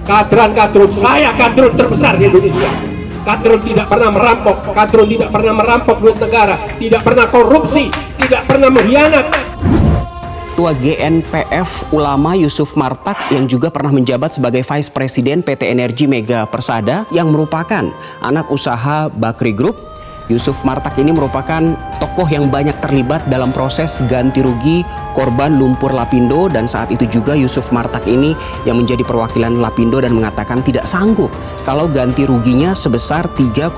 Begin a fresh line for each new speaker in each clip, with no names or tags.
Kadrun, saya kadrun terbesar di Indonesia. Kadrun tidak pernah merampok, kadrun tidak pernah merampok duit negara, tidak pernah korupsi, tidak pernah mengkhianat.
Ketua GNPF Ulama Yusuf Martak yang juga pernah menjabat sebagai Vice Presiden PT Energi Mega Persada yang merupakan anak usaha Bakri Group. Yusuf Martak ini merupakan tokoh yang banyak terlibat dalam proses ganti rugi korban lumpur Lapindo, dan saat itu juga Yusuf Martak ini yang menjadi perwakilan Lapindo dan mengatakan tidak sanggup kalau ganti ruginya sebesar 3,8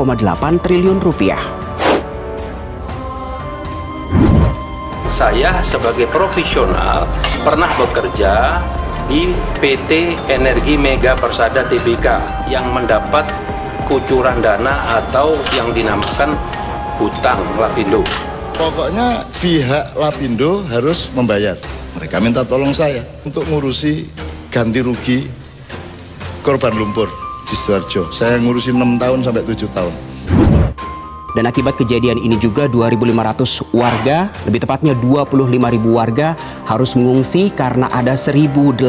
triliun rupiah.
Saya sebagai profesional pernah bekerja di PT Energi Mega Persada Tbk yang mendapat kucuran dana atau yang dinamakan hutang Lapindo.
Pokoknya pihak Lapindo harus membayar. Mereka minta tolong saya untuk ngurusi ganti rugi korban lumpur di Sidoarjo. Saya ngurusi 6 tahun sampai 7 tahun.
Dan akibat kejadian ini juga 2.500 warga, lebih tepatnya 25.000 warga harus mengungsi karena ada 1.800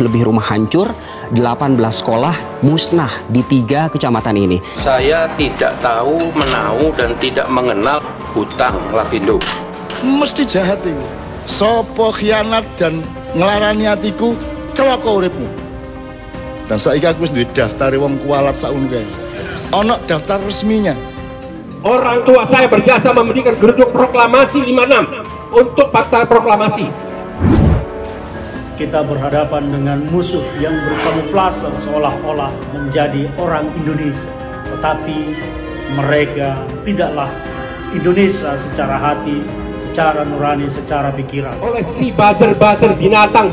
lebih rumah hancur, 18 sekolah musnah di 3 kecamatan ini.
Saya tidak tahu, menahu, dan tidak mengenal hutang Lapindo.
Mesti jahat itu. Sopo khianat dan ngelarani hatiku, celaka uripmu. Dan saiki aku wis duwe daftare wong kualat saun kae. Ana daftar resminya.
Orang tua saya berjasa memberikan geruduk proklamasi 56 untuk fakta proklamasi.
Kita berhadapan dengan musuh yang berkamuflase seolah-olah menjadi orang Indonesia. Tetapi mereka tidaklah Indonesia secara hati, secara nurani, secara pikiran.
Oleh si buzzer-buzzer binatang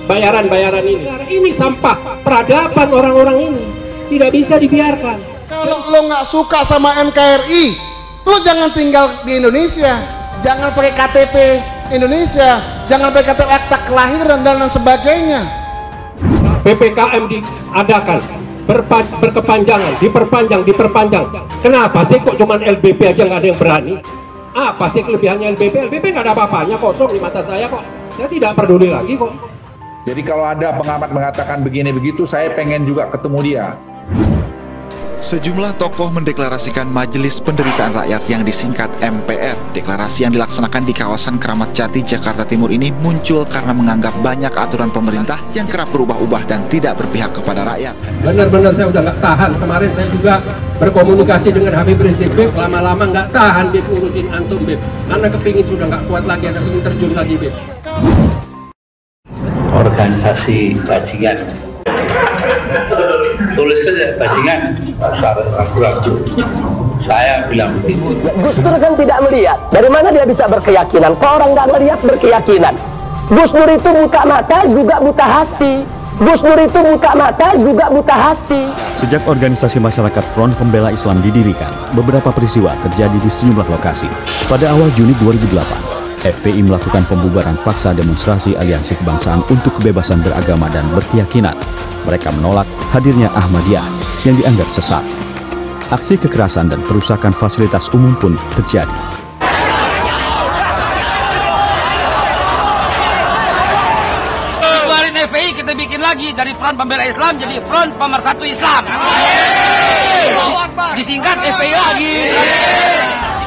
bayaran-bayaran ini. Ini sampah peradaban orang-orang ini. Tidak bisa dibiarkan.
Kalau lo nggak suka sama NKRI, lo jangan tinggal di Indonesia, jangan pakai KTP Indonesia, jangan pakai KTP akta kelahiran dan lain sebagainya.
PPKM diadakan, berkepanjangan, diperpanjang. Kenapa sih kok cuman LBP aja nggak ada yang berani? Apa sih kelebihannya LBP? LBP nggak ada apa-apanya, kosong di mata saya kok. Saya tidak peduli lagi kok.
Jadi kalau ada pengamat mengatakan begini begitu, saya pengen juga ketemu dia.
Sejumlah tokoh mendeklarasikan Majelis Penderitaan Rakyat yang disingkat MPR. Deklarasi yang dilaksanakan di kawasan Keramat Jati, Jakarta Timur ini muncul karena menganggap banyak aturan pemerintah yang kerap berubah-ubah dan tidak berpihak kepada rakyat.
Benar-benar saya udah nggak tahan. Kemarin saya juga berkomunikasi dengan Habib Rizik, Beb, lama-lama nggak tahan Beb urusin antum, Beb. Karena kepingin sudah nggak kuat lagi, ada kepingin terjun lagi, Beb.
Organisasi bajingan. Tulis saja bajingan, ragu-ragu. Saya bilang begitu.
Gus Dur kan tidak melihat. Dari mana dia bisa berkeyakinan? Kalau orang nggak melihat berkeyakinan. Gus Dur itu buta mata juga buta hati. Gus Dur itu buta mata juga buta hati.
Sejak organisasi masyarakat Front Pembela Islam didirikan, beberapa peristiwa terjadi di sejumlah lokasi. Pada awal Juni 2008, FPI melakukan pembubaran paksa demonstrasi Aliansi Kebangsaan untuk Kebebasan Beragama dan Berkeyakinan. Mereka menolak hadirnya Ahmadiyah yang dianggap sesat. Aksi kekerasan dan perusakan fasilitas umum pun terjadi.
Keluarin FPI, kita bikin lagi dari Front Pembela Islam jadi Front Pemersatu Islam. Disingkat FPI lagi.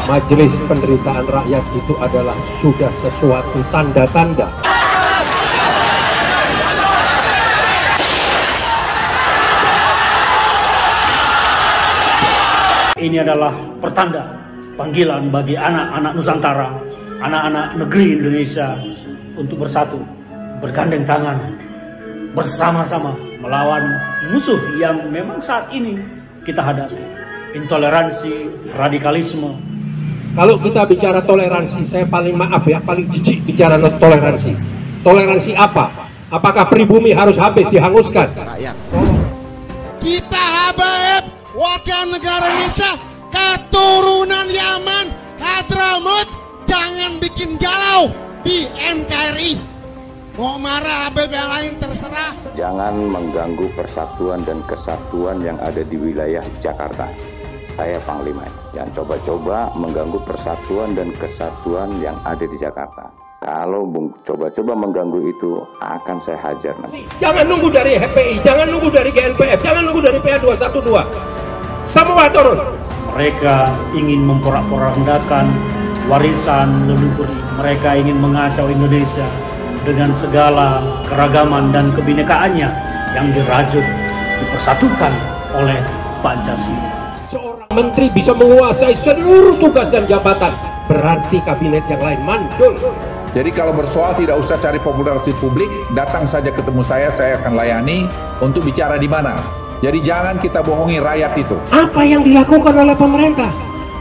Majelis Penderitaan Rakyat itu adalah sudah sesuatu tanda-tanda.
Ini adalah pertanda panggilan bagi anak-anak Nusantara, anak-anak negeri Indonesia untuk bersatu, bergandeng tangan, bersama-sama melawan musuh yang memang saat ini kita hadapi. Intoleransi, radikalisme.
Kalau kita bicara toleransi, saya paling maaf ya, paling jijik bicara toleransi. Toleransi apa? Apakah pribumi harus habis dihanguskan?
Kita habaib warga negara Indonesia, keturunan Yaman, Hadramut, jangan bikin galau di NKRI. Mau marah Habib yang lain terserah.
Jangan mengganggu persatuan dan kesatuan yang ada di wilayah Jakarta. Saya Panglima, jangan coba-coba mengganggu persatuan dan kesatuan yang ada di Jakarta. Kalau Bung coba-coba mengganggu itu, akan saya hajar nanti.
Jangan nunggu dari HPI, jangan nunggu dari GNPF, jangan nunggu dari PA212. Semua turun.
Mereka ingin memporak-porandakan warisan leluhur. Mereka ingin mengacau Indonesia dengan segala keragaman dan kebinekaannya yang dirajut, dipersatukan oleh Pancasila.
Seorang menteri bisa menguasai seluruh tugas dan jabatan, berarti kabinet yang lain mandul.
Jadi kalau bersoal tidak usah cari popularitas publik, datang saja ketemu saya akan layani untuk bicara di mana. Jadi jangan kita bohongi rakyat itu.
Apa yang dilakukan oleh pemerintah?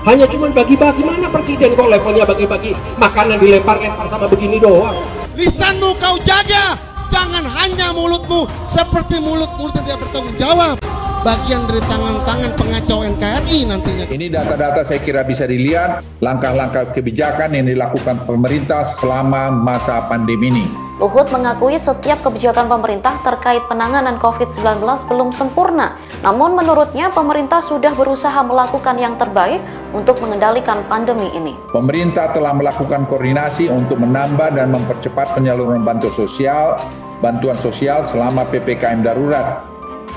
Hanya cuma bagi-bagi. Mana presiden kok levelnya bagi-bagi makanan dilempar sama begini doang.
Lisanmu kau jaga, jangan hanya mulutmu seperti mulut-mulut yang tidak bertanggung jawab. Bagian dari tangan-tangan pengacau NKRI nantinya.
Ini data-data saya kira bisa dilihat langkah-langkah kebijakan yang dilakukan pemerintah selama masa pandemi ini.
Luhut mengakui setiap kebijakan pemerintah terkait penanganan COVID-19 belum sempurna. Namun menurutnya pemerintah sudah berusaha melakukan yang terbaik untuk mengendalikan pandemi ini.
Pemerintah telah melakukan koordinasi untuk menambah dan mempercepat penyaluran bantuan sosial selama PPKM darurat,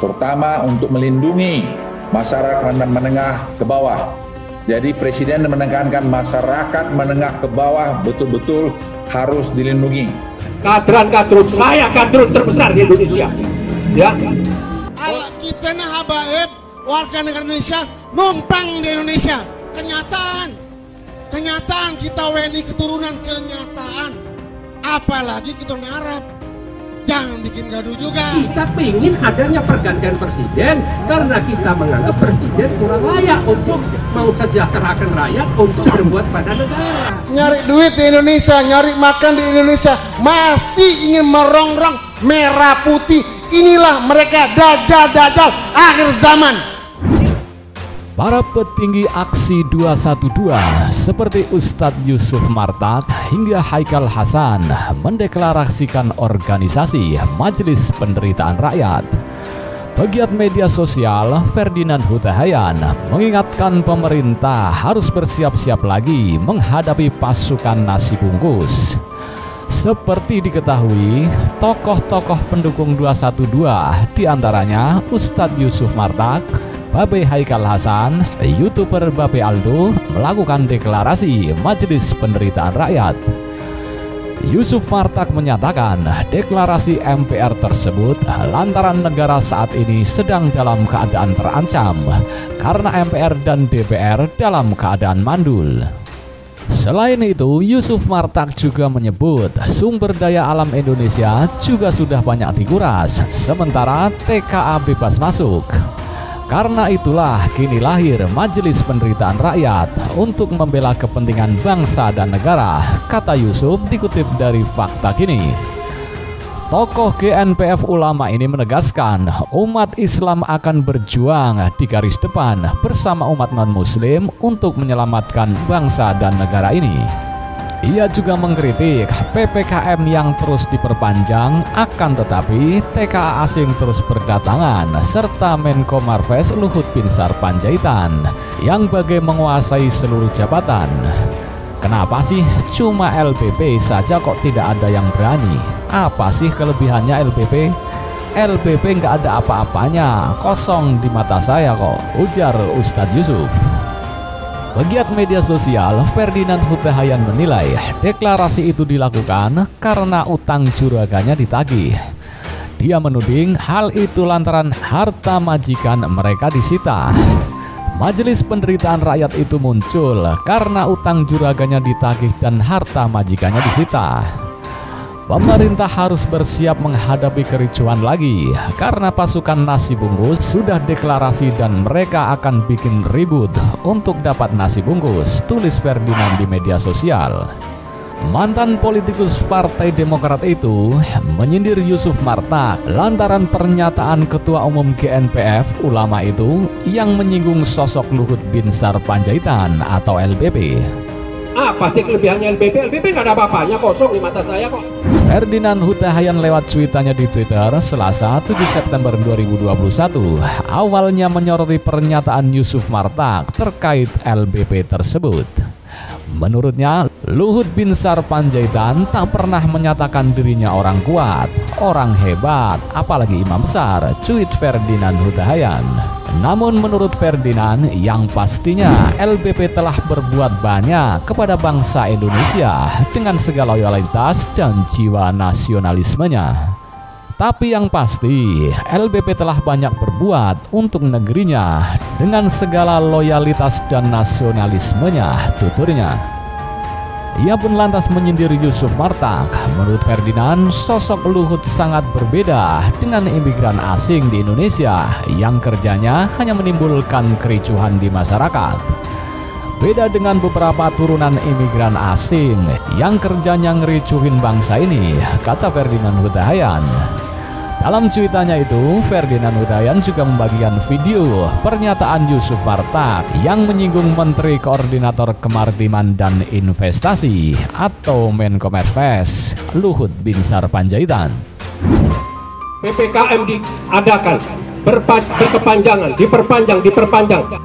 terutama untuk melindungi masyarakat menengah ke bawah. Jadi Presiden menekankan masyarakat menengah ke bawah betul-betul harus dilindungi.
Kadrun, saya kadrun terbesar di Indonesia. Ya.
Ala kita nah habaib warga negara Indonesia numpang di Indonesia. Kenyataan kita WNI keturunan kenyataan. Apalagi kita Arab. Jangan bikin gaduh juga.
Kita ingin adanya pergantian presiden karena kita menganggap presiden kurang layak untuk mensejahterakan rakyat, untuk berbuat pada negara.
Nyari duit di Indonesia, nyari makan di Indonesia, masih ingin merongrong merah putih. Inilah mereka dajjal akhir zaman.
Para petinggi aksi 212 seperti Ustadz Yusuf Martak hingga Haikal Hasan mendeklarasikan organisasi Majelis Penderitaan Rakyat. Pegiat media sosial Ferdinand Huta Hayan mengingatkan pemerintah harus bersiap-siap lagi menghadapi pasukan nasi bungkus. Seperti diketahui, tokoh-tokoh pendukung 212 diantaranya Ustadz Yusuf Martak, Babe Haikal Hasan, YouTuber Babe Aldo melakukan deklarasi Majelis Penderitaan Rakyat. Yusuf Martak menyatakan deklarasi MPR tersebut lantaran negara saat ini sedang dalam keadaan terancam karena MPR dan DPR dalam keadaan mandul. Selain itu, Yusuf Martak juga menyebut sumber daya alam Indonesia juga sudah banyak dikuras, sementara TKA bebas masuk. Karena itulah kini lahir Majelis Penderitaan Rakyat untuk membela kepentingan bangsa dan negara, kata Yusuf dikutip dari Fakta Kini. Tokoh GNPF ulama ini menegaskan umat Islam akan berjuang di garis depan bersama umat non-muslim untuk menyelamatkan bangsa dan negara ini. Ia juga mengkritik PPKM yang terus diperpanjang, akan tetapi TKA asing terus berdatangan, serta Menko Marves Luhut Binsar Panjaitan yang bagai menguasai seluruh jabatan. Kenapa sih cuma LBP saja kok tidak ada yang berani? Apa sih kelebihannya LBP? LBP nggak ada apa-apanya, kosong di mata saya kok, ujar Ustadz Yusuf. Pegiat media sosial Ferdinand Huta Hayan menilai deklarasi itu dilakukan karena utang juraganya ditagih. Dia menuding hal itu lantaran harta majikan mereka disita. Majelis Penderitaan Rakyat itu muncul karena utang juraganya ditagih dan harta majikannya disita. Pemerintah harus bersiap menghadapi kericuhan lagi karena pasukan nasi bungkus sudah deklarasi dan mereka akan bikin ribut untuk dapat nasi bungkus, tulis Ferdinand di media sosial. Mantan politikus Partai Demokrat itu menyindir Yusuf Martak lantaran pernyataan Ketua Umum GNPF ulama itu yang menyinggung sosok Luhut Binsar Panjaitan atau LBP.
Apa sih kelebihannya LBP? LBP nggak ada apa-apanya, kosong di mata saya kok.
Ferdinand Huta Hayan lewat cuitannya di Twitter Selasa 7 September 2021 awalnya menyoroti pernyataan Yusuf Martak terkait LBP tersebut.
Menurutnya, Luhut Binsar Panjaitan tak pernah menyatakan dirinya orang kuat, orang hebat, apalagi imam besar, cuit Ferdinand Huta Hayan. Namun menurut Ferdinand, yang pastinya LBP telah berbuat banyak kepada bangsa Indonesia dengan segala loyalitas dan jiwa nasionalismenya. Tapi yang pasti, LBP telah banyak berbuat untuk negerinya dengan segala loyalitas dan nasionalismenya, tuturnya. Ia pun lantas menyindir Yusuf Martak. Menurut Ferdinand, sosok Luhut sangat berbeda dengan imigran asing di Indonesia yang kerjanya hanya menimbulkan kericuhan di masyarakat. Beda dengan beberapa turunan imigran asing yang kerjanya ngericuhin bangsa ini, kata Ferdinand Huta Hayan. Dalam cuitannya itu, Ferdinand Huta Hayan juga membagikan video pernyataan Yusuf Martak yang menyinggung Menteri Koordinator Kemaritiman dan Investasi atau Menko Marves, Luhut Binsar Panjaitan.
PPKM diadakan, berkepanjangan, diperpanjang.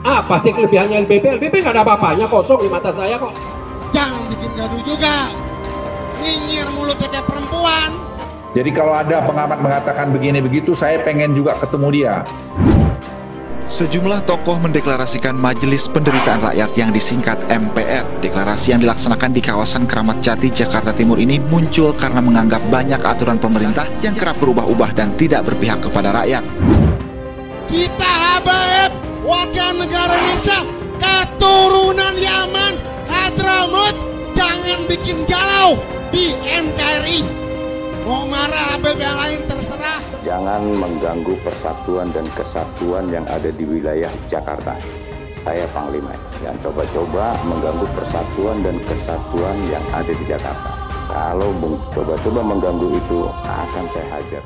Apa sih kelebihannya LBP? LBP nggak ada apa-apanya, kosong di mata saya kok.
Jangan bikin gaduh juga. Nyinyir mulutnya kayak perempuan.
Jadi kalau ada pengamat mengatakan begini begitu, saya pengen juga ketemu dia.
Sejumlah tokoh mendeklarasikan Majelis Penderitaan Rakyat yang disingkat MPR. Deklarasi yang dilaksanakan di kawasan Keramat Jati, Jakarta Timur ini muncul karena menganggap banyak aturan pemerintah yang kerap berubah-ubah dan tidak berpihak kepada rakyat.
Kita habaib warga negara Indonesia, keturunan Yaman, Hadramut, jangan bikin galau di NKRI. Mau marah Habib yang lain terserah.
Jangan mengganggu persatuan dan kesatuan yang ada di wilayah Jakarta. Saya Panglima yang coba-coba mengganggu persatuan dan kesatuan yang ada di Jakarta. Kalau coba-coba mengganggu itu, akan saya hajar.